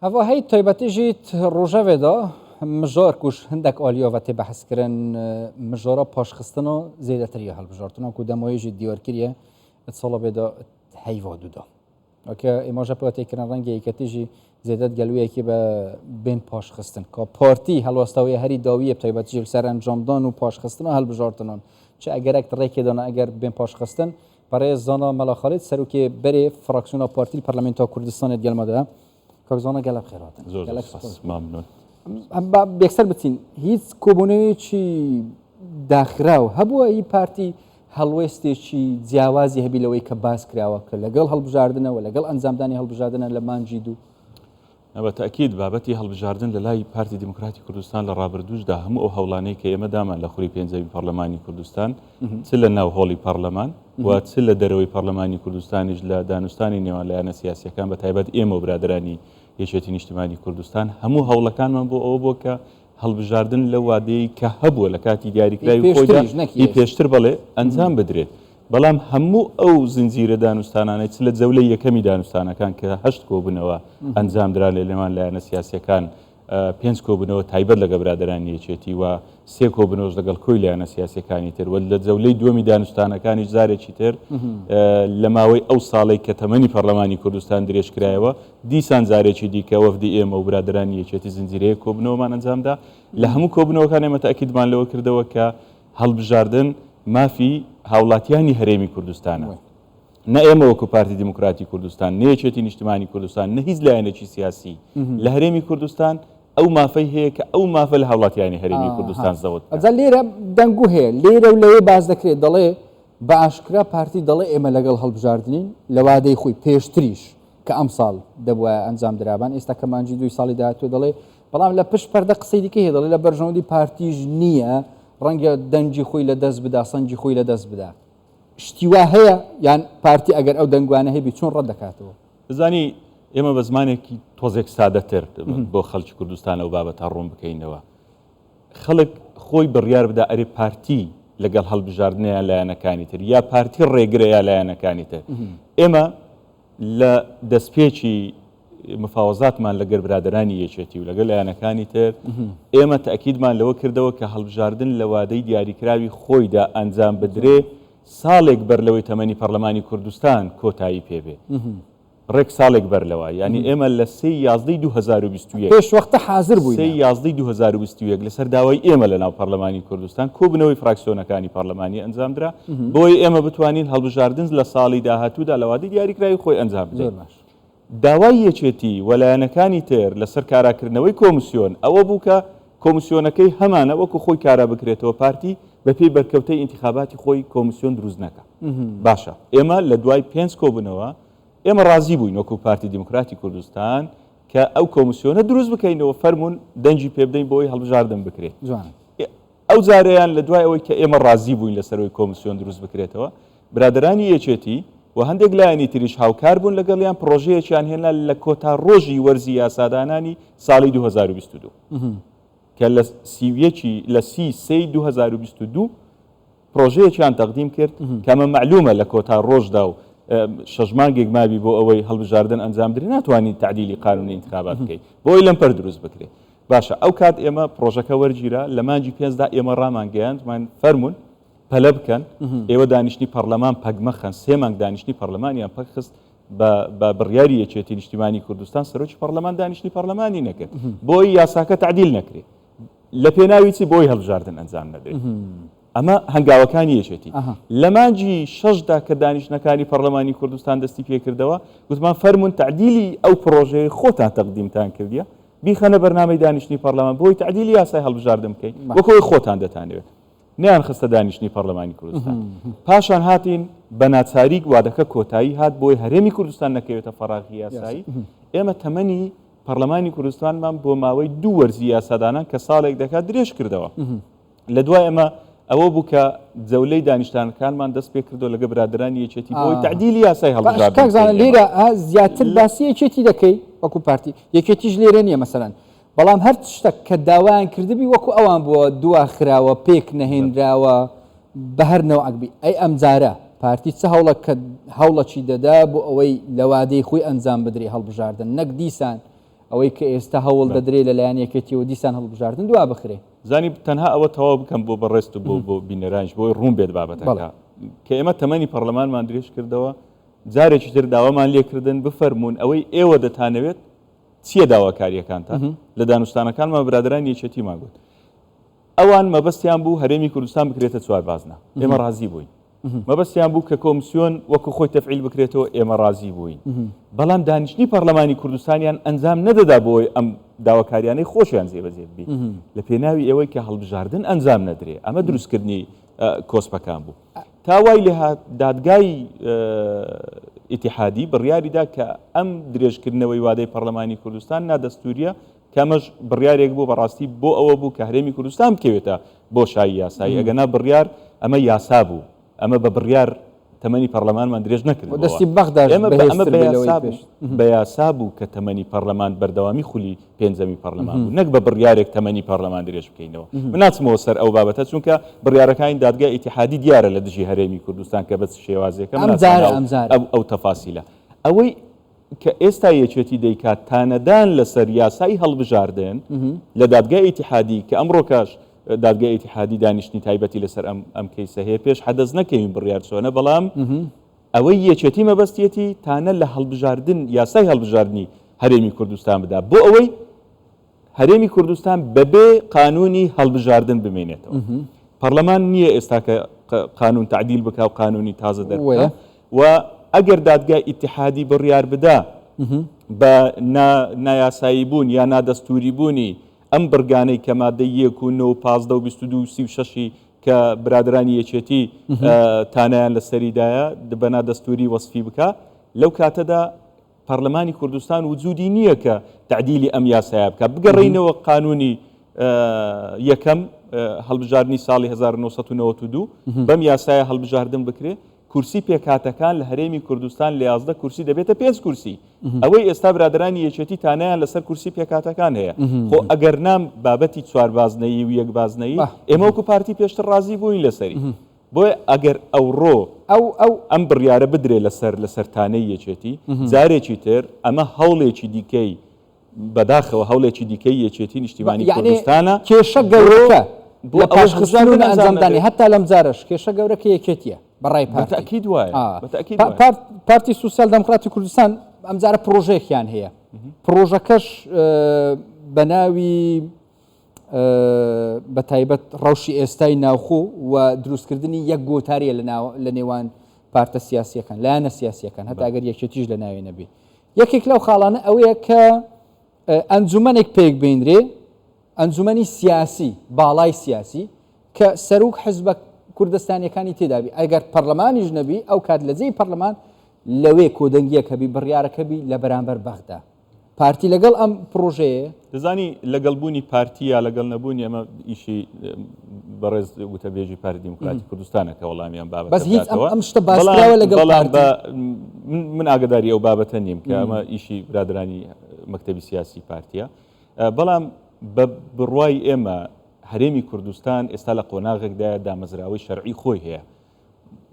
هوا هی تایبەتی جیت ڕۆژەوێدا مژار کوش هەندێک ئالیاوەتی بەحثکردن مژارە پاشخستن و زێدەتریە هەڵبژارتن و دەمایەژی دیوارکریە ساڵە بێدا هەیوا دوودا ئۆکە ئێماژە پاتێکردن ڕەنگە یەکەتیژی زێدەت گەلوویەکی بە بین پاشخستن کە پارتی هەڵواستاوی هەری داویە تایبەتیژی سەر ئەنجامدان و پاشخستن و هەڵبژارتنان چه ئەگەرێک ڕێکێدانە ئەگەر بین پاشخستن برای زانا ملاخالید سروکی بری فراکسیون پارتی پارلمانتا کوردستان گلماده کارزانا گلب خیراتن. زور ممنون. بیشتر بتین هیچ کوبونی چی داخراو هبوا ای پارتی هلوستی چی جوازی هبیلوی کباس کراوه که لگل هالبجاردنه و لگل انجامدانی هالبجاردنه لمان جیدو. بالتأكيد بابتي هالبجاردن للاي بارتي ديمقراطي كردستان لرابردوش ده هم او هولاني كيما داما لخوري بينزاوي برلماني كردستان تسلا ناو هولي برلمان وتسلا دروي برلماني كردستان اجلا دانستاني نيوان لأنا سياسي كان بتايبات ايمو برادراني يشتين اجتماعي كردستان همو هولا كان من بو او بوكا هالبجاردن لوادي كهبو لكاتي دياري كلاي خويدا يبيشتر بالي انزام بدريت بەڵام هەموو ئەو زنجیرە دانوستانانەی چ لە جەولەی یەکەمی دانوستانەکان کە 8 کۆبوونەوە ئەنجامدرا لە لێوان لایەنە سیاسیەکان 5 کۆبوونەوە تایبەت لەگە برادرانی یەکێتی و 3 کۆبوونەوەش لەگەڵ کۆی لایەنە سیاسیەکانی تر و لە جەولەی دووەمی دانوستانەکانی جارێکی تر لە ماوەی ئەو ساڵی کە تەمەنی پەرلەمانی کوردستان درێژکرایەوە دیسان جارێکی دیکە وەفدی ئێمە و برادرانی یەکێتی زنجیرەیە کۆبوونەوەمان ئەنجامدا لە هەموو کۆبوونەوەکان ئێمە تەئەکیدمان لەوە کردەوە کە هەڵبژاردن مافی هاوڵاتیانی هەرێمی کوردستانە نە ئێمە وەکو پارتی دیموکراتی کوردستان نە یەکێتی نیشتیمانی کوردستان نە هیچ لایەنێکی سیاسی لە هەرێمی کوردستان ئەو مافەی هەیە کە ئەو مافە لە هاوڵاتیانی هەرێمی کوردستان زەوت ئەجا لێرە دەنگ هەیە لێرە و لەوێ باز دەکرێت دەڵێ بە ئاشکرا پارتی دەڵێ ئێمە لەگەڵ هەڵبژاردنین لە وادەی خۆی پێشتریش کە ئەم ساڵ دەبووە ئەنجام درابان ئێستا کە مانجی 2 ساڵی داهاتوە دەڵێ بەڵام لە پشت پەردە قسەی دیکە هەیە دەڵێ لە بەرژەوەندی پارتیش نییە ڕەنگە دەنجی خۆی لە دەست بدا سەنجی خۆی لە دەست بدا شتیوا هەیە یان پارتی ئەگەر ئەو دەنگوانە هەیە چۆن ڕەت دەکاتەوە بزانی ئێمە بە زمانێکی تۆزێک سادەتر بۆ خەڵکی کوردستان ئەو بابەتە ڕوون بکەینەوە خەڵک خۆی بڕیار بدا ئەرێ پارتی لەگەڵ هەڵبژاردنیان لایەنەکانی تر یا پارتی ڕێگرە یا لایەنەکانی تر ئێمە لە دەستپێکی مفاوەزاتمان لەگەر برادرانی یەکێتی و لەگەڵ لایەنەکانی تر ئێمە تەئەکیدمان لەوە کردەوە کە هەڵبژاردن لە وادەی دیاریکراوی خۆیدا ئەنجام بدرێ ساڵێک بەر لەوەی تەمەنی پەرلەمانی کوردستان کۆتایی پێبێ ڕێک ساڵێک بەر لەوە ینی ئێمە لە 3/11/2021 پێش وەختە حاضر بووین 3/11/2021 لەسەر داوای ئێمە لە ناو پەرلەمانی کوردستان کۆبنەوەی فراکسیۆنەکانی پەرلەمانی ئەنجامدرا بۆی ئێمە بتوانین هەڵبژاردن لە ساڵی داهاتوودا لە وادەی دیاریکراوی خۆی ئەنجام بدەین داوای یەکێتی وەلایەنەکانی تر لەسەر کاراکردنەوەی کۆمسیۆن ئەوە بوو کە کۆمسیۆنەکەی هەمانە وەکو خۆی کارا بکرێتەوە پارتی بە پێی بەرکەوتەی ئینتیخاباتی خۆی کۆمسیۆن دروست نەکە باشە ئێمە لە دوای 5 کۆبوونەوە ئێمە ڕازی بووین وەکو پارتی دیموکراتی کوردستان کە ئەو کۆمسیۆنە دروست بکەینەوە فەرمونون دەنجی پێ بدەین بۆی هەڵبژاردن بکرێت ئەو جارەیان لە دوای ئەوەی کە ئێمە ڕازی بووین لەسەرەوەی کۆمسیۆن دروست بکرێتەوە برادرانی یەکێتی و هەندێک لایەنی تریش هاوکار بوون لەگەڵیان پرۆژەیەکیان هێنا لە کۆتا ڕۆژی وەرزی یاسادانانی ساڵی 2022 کە لە لە 3/3/2022 پرۆژەیەکیان تەقدیم کرد کەمە معلومە لە کۆتا ڕۆژدا و 6 مانگێک مابی بۆ ئەوەی هەڵبژاردن ئەنجامدرێ ناتوانین تعدیلی قانونی انتخابات بکەین بۆی لەم پەر دروست بکرێت باشە ئەو کات ئێمە پرۆژەکە وەرگیرا لە مانجی 5دا ئێمە ڕامانگەیاندمان فەرمونون پەلە بکەن ئێوە دانیشتنی پەرلەمان پەگمەخەن 3 مانگ دانیشتنی پەرلەمانیان پەخست بە بڕیاری یەکێتی نیشتیمانی کوردستان سەرۆکی پەرلەمان دانیشتنی پەرلەمانی نەکرد بۆی یاساکە تعدیل نەکرێت لە پێناوی چی بۆی هەڵبژاردن ئەنجام نەدرێت ئەمە هەنگاوەکانی یەکێتی لە مانجی 6دا کە دانیشتنەکانی پەرلەمانی کوردستان دەستی پێکردەوە گوتمان فەرمونون تعدیلی ئەو پرۆژەی خۆتان تەقدیمتان کردیە بیخەنە بەرنامەی دانیشتنی پەرلەمان بۆی تعدیلی یاسای هەڵبژاردن بکەین وەکەوەی خۆتان دەتانەوێت نیان خستە دانیشتنی پەرلەمانی کوردستان پاشان هاتین بە ناچاری وادەکە کۆتایی هات بۆی هەرێمی کوردستان نەکەوێتە فەراغی یاسایی ئێمە تەمەنی پەرلەمانی کوردستانمان بۆ ماوەی 2 وەرزی یاسادانان کە ساڵێک دەکات درێژ کردەوە لە دوای ئەمە ئەوە بوو کە جەولەی دانیشتانەکانمان دەست پێ کردو لەگە برادرانی یەکێتی بۆی تعدیلی یاسای هەڵبژاردن لێرە زیاتر باسی یەکێتی دەکەی وەکو پارتی یەکێتیش لێرە نییە مەسەلەن بەڵام هەر شتێک کە داوایان کردبی وەکو ئەوان بووە دواخراوە پێک نەهێنراوە بە هەر نەوعکبی ئەی ئەم جارە پارتی چه هەوڵەکی دەدا بۆ ئەوەی لە وادەی خۆی ئەنجام بدرێ هەڵبژاردن نەک دیسان ئەوەی کە ئێستا هەوڵ دەدرێت لەلایەن یەکێتیەوە دیسان هەڵبژاردن دوا بخرێ زانی تەنها ئەوە تەواو بکەم بۆ بەڕێست و بۆ بینەرانش بۆی ڕوون بێت بابەتەکە کە ئێمە تەمەنی پەرلەمانمان درێژ کردەوە جارێکی تر داوامان لێکردن بفەرمونون ئەوەی ئێوە دەتانەوێت چییە داواکاریەکانتان لە دانوستانەکانمان برادرانی یەکێتیمان گوت ئەوان مەبەستیان بوو هەرێمی کوردستان بکرێتە چوار بازنە ئێمە ڕازی بووین مەبەستیان بوو کە کۆمسیۆن وەکو خۆی تەفعیل بکرێتەوە ئێمە ڕازی بووین بەڵام دانیشتنی پەرلەمانی کوردستانیان ئەنجام نەدەدا بۆی ئەم داواکاریانەی خۆشیان جێبەجێ بی لە پێناوی ئەوەی کە هەڵبژاردن ئەنجام نەدرێ ئەمە دروستکردنی کۆسپەکان بوو تاوای لێ دادگای ئیتیحادی بڕیاریدا کە ئەم درێژکردنەوەی وادەی پەرلەمانی کوردستان نادەستوریە کەمەش بڕیارێک بوو بەڕاستی بۆ ئەوە بوو کە هەرێمی کوردستان بکەوێتە بۆ شای یاسایی ئەگەنا بڕیار ئەمە یاسا بوو ئەمە بە بڕیار تەمەنی پەرلەمانمان درێژ نەکرد دەستی بەخدا بە یاسا بوو کە تەمەنی پەرلەمان بەردەوامی خولی پێنجەمی پەرلەمان بوو نەک بە بڕیارێک تەمەنی پەرلەمان درێژ بکەینەوە من ناچمەوە سەر ئەو بابەتە چونکە بڕیارەکانی دادگای ئیتیحادی دیارە لە دژی هەرێمی کوردستان کە بەس شێوازێکە ئەو تەفاسیلە ئەوەی کە ئێستا یەکێتی دەیکات تانەدان لەسەر یاسای هەڵبژاردن لە دادگای ئیتیحادی کە ئەمڕۆ کاش دادگای ئیتیحادی دانیشتنی تایبەتی لەسەر ئەم کەیسە هەیە پێش حەدەز نەکەوین بڕیار چۆنە بەڵام ئەوەی یەکێتی مەبەستیەتی تانە لە هەڵبژاردن یاسای هەڵبژاردننی هەرێمی کوردستان بدا بۆ ئەوەی هەرێمی کوردستان بەبێ قانونی هەڵبژاردن بمێنێتەوە پەرلەمان نییە ئێستا کە قانون تعدیل بکە و قانونی تازە دەربووە و ئەگەر دادگای ئیتیحادی بڕیار بدا بە نایاسایی بوون یا نادەستوری بوونی ئەم بڕگانەی کە مادەی 1 و 9 15 و 22 36 کە برادرانی یەکێتی تانیان لەسەریدایە بە نادەستوری وەسفی بکە لەو کاتەدا پەرلەمانی کوردستان وجودی نییە کە تعدیلی ئەم یاسایە بکە بگەڕێینەوە قانونی یەکەم هەڵبژاردننی ساڵی 1992 بەم یاسایە هەڵبژاردن بکرێ کورسی پێکاتەکان لە هەرێمی کوردستان لە 11 کورسی دەبێتە 5 کورسی ئەوەی ئێستا برادرانی یەکێتی تانیان لەسەر کورسی پێکاتەکان هەیە خۆ ئەگەر نام بابەتی چوار بازنەیی و یەک بازنەیی ئێمە وەکو پارتی پێشتر ڕازی بووین لەسەری بۆیە ئەگەر ئەوڕۆ ئەم بڕیارە بدرێ لەسەر تانەی یەکێتی جارێکی تر ئەمە هەوڵێکی دیکەی بەداخەوە هەوڵێکی دیکەی یەکێتی نیشتیمانی کوردستانە کێشە گەورەکە بۆ پاشخستن ئەنجامدانی هەتا لەم جارش کێشە گەورەکە یەکێتیە بەڕای بەتەکید وایە پارتی سوسیال دموکراتی کوردستان ئەم جارە پرۆژەیەکیان هەیە پرۆژەکەش بە ناوی بە تایبەت ڕەوشی ئێستای ناوخۆ و دروستکردنی یەک گۆتاریە لە نێوان پارتە سیاسیەکان لایەنە سیاسیەکان هەتا ئەگەر یەکێتیش لە ناوێ نەبێ یەکێک لەو خاڵانە ئەوەیە کە ئەنجومەنێک پێک بینرێ ئەنجومەنی سیاسی باڵای سیاسی کە سەرۆک حزبە کوردستانیەکانی تێدابی ئەگەر پەرلەمانیش نەبی ئەو کات لە جێی پەرلەمان لەوێ کۆدەنگیەکەبی بڕیارەکەبی لە بەرامبەر بەغدا پارتی لەگەڵ ئەم پرۆژەیە دەزانی لەگەڵبوونی پارتی یا لەگەڵ نەبوونی ئەمە ئیشی بەڕێز وتەبێژی پارتی دیموکراتی کوردستانە کە وەڵامیان بابەت بەس هیچ ئەم شتە باسراوە لەگەڵ من ئاگداری ئەو بابەتە نیم کە ئەمە ئیشی برادرانی مەکتەبی سیاسی پارتیە بەڵام بە بڕوای ئێمە هەرێمی کوردستان ئێستا لە قۆناغێکدا دامەزراوەی شەرعی خۆی هەیە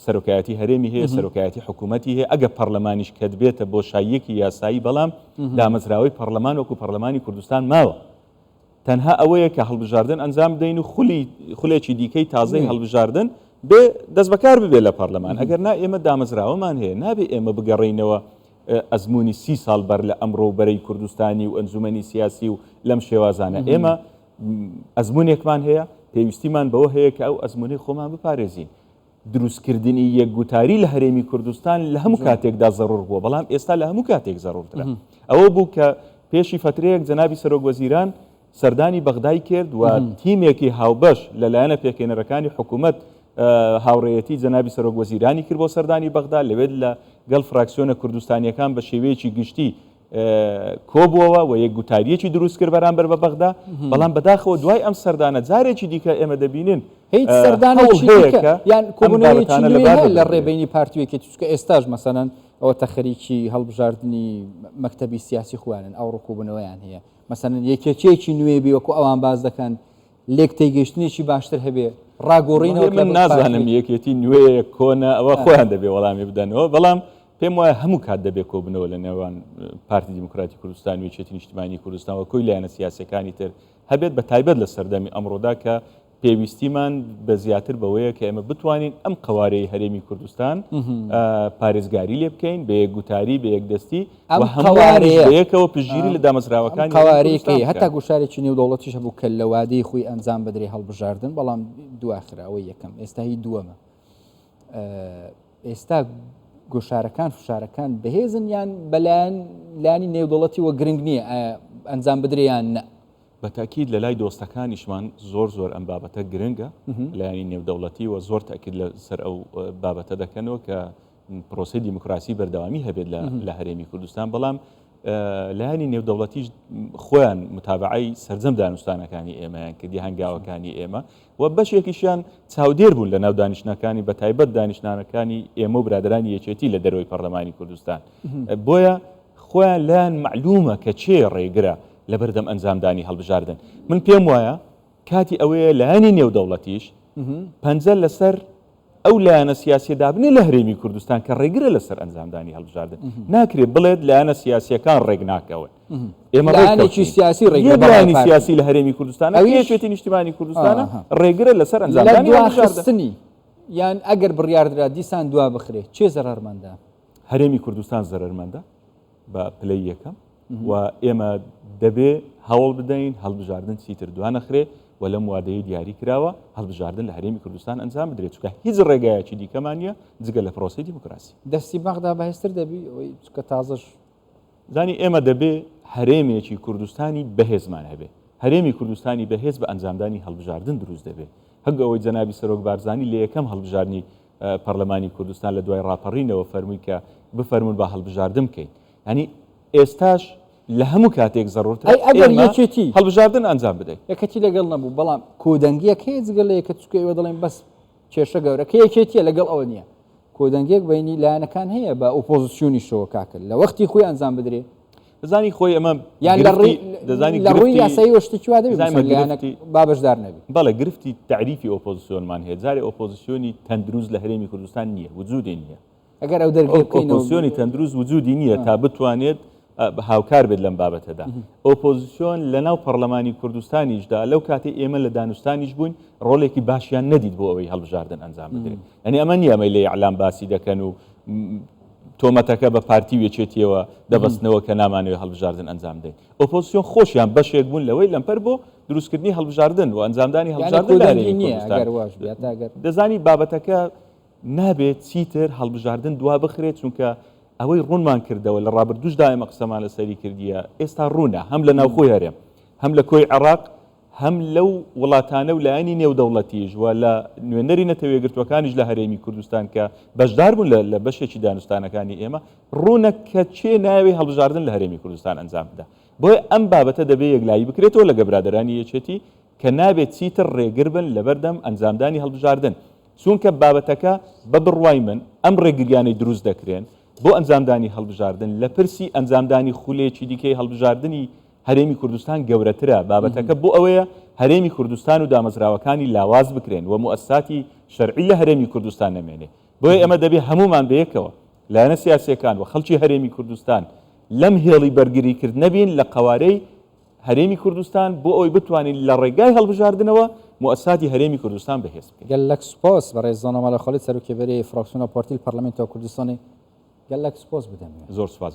سەرۆکایەتی هەرێمی هەیە سەرۆکایەتی حکوومەتی هەیە ئەگە پەرلەمانیش کە دبێتە بۆ شایەکی یاسایی بەڵام دامەزراوەی پەرلەمان وەکو پەرلەمانی کوردستان ماوە تەنها ئەوەیە کە هەڵبژاردن ئەنجام بدەین و خولێکی دیکەی تازەی هەڵبژاردن بێ دەست بەکار ببێت لە پەرلەمان ئەگەر نا ئێمە دامەزراوەمان هەیە نابێ ئێمە بگەڕێینەوە ئەزمموی 30 ساڵ بەر لە ئەمڕۆ بەرەی کوردستانی و ئەنجومەنی سیاسی و لەم شێوازانە ئێمە ئەزمونێکمان هەیە پێویستیمان بەوە هەیە کە ئەو ئەزمونەی خۆمان بپارێزین دروستکردنی یەکگوتاری لە هەرێمی کوردستان لە هەموو کاتێکدا زەڕور بووە بەڵام ئێستا لە هەموو کاتێک زەڕورترە ئەوە بوو کە پێشی فترەیەک جەنابی سەرۆک وەزیران سەردانی بەغدای کرد و تیمێکی هاوبەش لەلایەنە پێکێنەرەکانی حکوومەت هاوڕێیەتی جەنابی سەرۆک وەزیرانی کرد بۆ سەردانی بەغدا لەوێت لە گەڵ فراکسیۆنە کوردستانیەکان بە شێوەیەکی گشتی کۆبووەوە و یەک گوتاریەکی دروست کرد بەرامبەر بە بەغدا بەڵام بەداخەوە دوای ئەم سەردانە جارێکی دیکە ئێمە دەبینن هیچ سەردانێکی یان کۆبوونەوەیەکی لە ڕێبینی پارتیوێکی چکە ئێستاش مەسەنەن ئەوە تەخەریکی هەڵبژاردننی مەکتەبی سیاسی خوانن ئەو ڕکوبوونەوەیان هەیە مەسەنەن یەکێکێکی نوێ بی وەکو ئەوان باز دەکەن لێک تێگەشتنێکی باشتر هەبێ ڕاگۆڕینەوە من نازانم یەکێتی نوێ کۆنە ئەوە خۆیان دەبێ وەڵامی بدەنەوە بەڵام پێم وایە هەموو کات دەبێت کۆ بنەوە لە نێوان پارتی دیموکراتی کوردستان و یەکێتی نیشتیمانی کوردستان و کۆی لایەنە سیاسەکانی تر هەبێت بە تایبەت لە سەردەمی ئەمڕۆدا کە پێویستیمان بە زیاتر بەوەیە کە ئێمە بتوانین ئەم قوارەی هەرێمی کوردستان پارێزگاری لێ بکەین بە یەکگوتاری بە یەکدەستی و هەموویەکەوە پژگیری لە دامەزراوەکانی قوارەیەکەی هەتا گوشارێکی نێودەوڵەتیش هەبوو کە لە وادەی خۆی ئەنجام بدرێ هەڵبژاردن بەڵام دواخراوەی یەکەم ئێستا هی دووەمە ئێستا گۆشارەکان فشارەکان بەهێزن یان بەلایەن لانی نێودەوڵەتی وە گرنگ نییە ئەنجام بدرێیان نە بەتاکید لە لای دۆستەکانیشمان زۆر ئەم بابەتە گرنگە لایانی نێودەوڵەتی و زۆر تاکید لەسەر ئەو بابەتە دەکەنەوە کە پرۆسی دیموکراسی بەردەوامی هەبێت لە هەرێمی کوردستان بەڵام لایانی نێودەوڵەتیش خۆیان متابعی سەرجەم دانوستانەکانی ئێمەیان کردی هەنگاوەکانی ئێمە و بەشێکیشیان چاودێر بوون لە ناو دانیشتەکانی بە تایبەت دانیشتانەکانی ئێمە و برادرانی یەکێتی لە دەرەوەی پەرلەمانی کوردستان بۆیە خۆیان لایەن معلومە کە چێ ڕێگرە لە بەردەم ئەنجامدانی هەڵبژاردن من پێم وایە کاتی ئەوەیە لایەنی نێودەوڵەتیش پەنجە لەسەر ئەو لایەنە سیاسی دابنێ لە هەرێمی کوردستان کە ڕێگرە لەسەر ئەنجامدانی هەڵبژاردن ناکرێت بڵێت لایەنە سیاسیەکان ڕێک ناکەون ئێمە لایەنێکی سیاسی ڕێگرانی سیاسی لە هەرێمی کوردستان ئەو یەکێتی نیشتیمانی کوردستانە ڕێگرە لەسەر ئەنجامدانی هەڵبژاردننی یان ئەگەر بڕیاردرا دیسان دوا بخرێ چێ زەرمەندە هەرێمی کوردستان زەرمەندە بە پلەی یەکەم و ئێمە دەبێ هەوڵ بدەین هەڵبژاردن چیتر دوانەخرێ و لەم وادەیە دیاری کراوە هەڵبژاردن لە هەرێمی کوردستان ئەنجام بدرێت چونکە هیچ ڕێگایەکی دیکەمان نیە جگە لە پرۆسی دیموکراسی دەستی بەغدا بەهێزتر دەبی کە تازەش زانی ئێمە دەبێ هەرێمێکی کوردستانی بەهێزمان هەبێ هەرێمی کوردستانی بەهێز بە ئەنجامدانی هەڵبژاردن دروست دەبێت هەگ ئەوەی جەنابی سەرۆک بارزانی لە یەکەم هەڵبژاردنی پەرلەمانی کوردستان لە دوای ڕاپەڕینەوە فەرمووی کە بفەرمون بە هەڵبژاردن بکەین ینی ئێستاش لە هەموو کاتێک زەڕۆتە ئەگەر یەکێتی هەڵبژاردن ئەنجام بدەین یەکەتی لەگەڵ نەبوو بەڵام کۆدەنگیەک هەیە جگەل لە یەکە چکەوە دەڵێن بەس کێشە گەورە کە یەکێتیە لەگەڵ ئەوە نییە کۆدەنگێک بینی لایەنەکان هەیە بە ئۆپۆزیسیۆنی شەوە کاکرد لە وەختی خۆی ئەنجام بدرێ دەزانی خۆی ئەمە یان لە ڕووی یاسایی وەشتێکی وا دەبێت بابەشدار نەبی بەڵێ گرفتی تعریفی ئۆپۆزیسیۆنمان هەیە جارێ ئۆپۆزیسیۆنی تەندروست لە هەرێمی کوردستان نییە وجودی نییە ئەگەر ئەو دەرگەی ئۆپۆزیسیۆنی تەندروست وجودی نییە تا بتوانێت هاوکار بێت لەم بابەتەدا ئۆپۆزیسیۆن لە ناو پەرلەمانی کوردستانیشدا لەو کاتێ ئێمە لە دانوستانیش بووین ڕۆڵێکی باشیان نەدیت بۆ ئەوەی هەڵبژاردن ئەنجام بدرێت ئەنی ئەمە نیە ئەمەی لێ ئەعلام باسی دەکەن و تۆمەتەکە بە پارتی وێچێتیەوە دەبەستنەوە کە نامانەوێت هەڵبژاردن ئەنجام دەین ئۆپۆزیسیۆن خۆشیان بەشێک بوون لەوەی لەمپەر بۆ دروستکردنی هەڵبژاردن و ئەنجامدانی هەڵبژاردن دەزانی بابەتەکە نابێت چیتر هەڵبژاردن دوا بخرێت چونکە ئەوەی ڕوونمان کردەوە لە ڕابردووشدا ئێمە قسەمان لەسەری کردیە ئێستا ڕوونە هەم لە ناوخۆی هەرێم هەم لە کۆی عێراق هەم لەو وڵاتانە و لایەنی نێودەوڵەتیش و لە نوێنەری نەتەوێگرتوەکانیش لە هەرێمی کوردستان کە بەشدار بوون لە بەشێکی دانوستانەکانی ئێمە ڕوونە کە چێ ناوێ هەڵبژاردن لە هەرێمی کوردستان ئەنجام بدە بۆیە ئەم بابەتە دەبێت یەکلایی بکرێتەوە لە گەبرادەرانی یەکێتی کە نابێت چیتر ڕێگر بن لە بەردەم ئەنجامدانی هەڵبژاردن چونکە بابەتەکە بە بڕوای من ئەم ڕێگریانەی دروست دەکرێن بۆ ئەنجامدانی هەڵبژاردن لە پرسی ئەنجامدانی خولێکی دیکەی هەڵبژاردننی هەرێمی کوردستان گەورەترە بابەتەکە بۆ ئەوەیە هەرێمی کوردستان و دامەزراوەکانی لاواز بکرێن و موسساتی شەرعی لە هەرێمی کوردستان نەمێنێ بۆیە ئەمە دەبێت هەمومان بەیەکەوە لایەنە سیاسیەکان و خەڵکی هەرێمی کوردستان لەم هێڵی بەرگریکرد نەبین لە قوارەی هەرێمی کوردستان بۆ ئەوی بتوانین لە ڕێگای هەڵبژاردنەوە موسساتی هەرێمی کوردستان بەهێز بکەین گەلک سپاس بەڕێز زانەماڵە خاڵید سەرۆکێبەری فراکسیۆنە پارتی پەرلەمانتۆ کوردستانی گەلک سپاس بدەم زۆر سپاس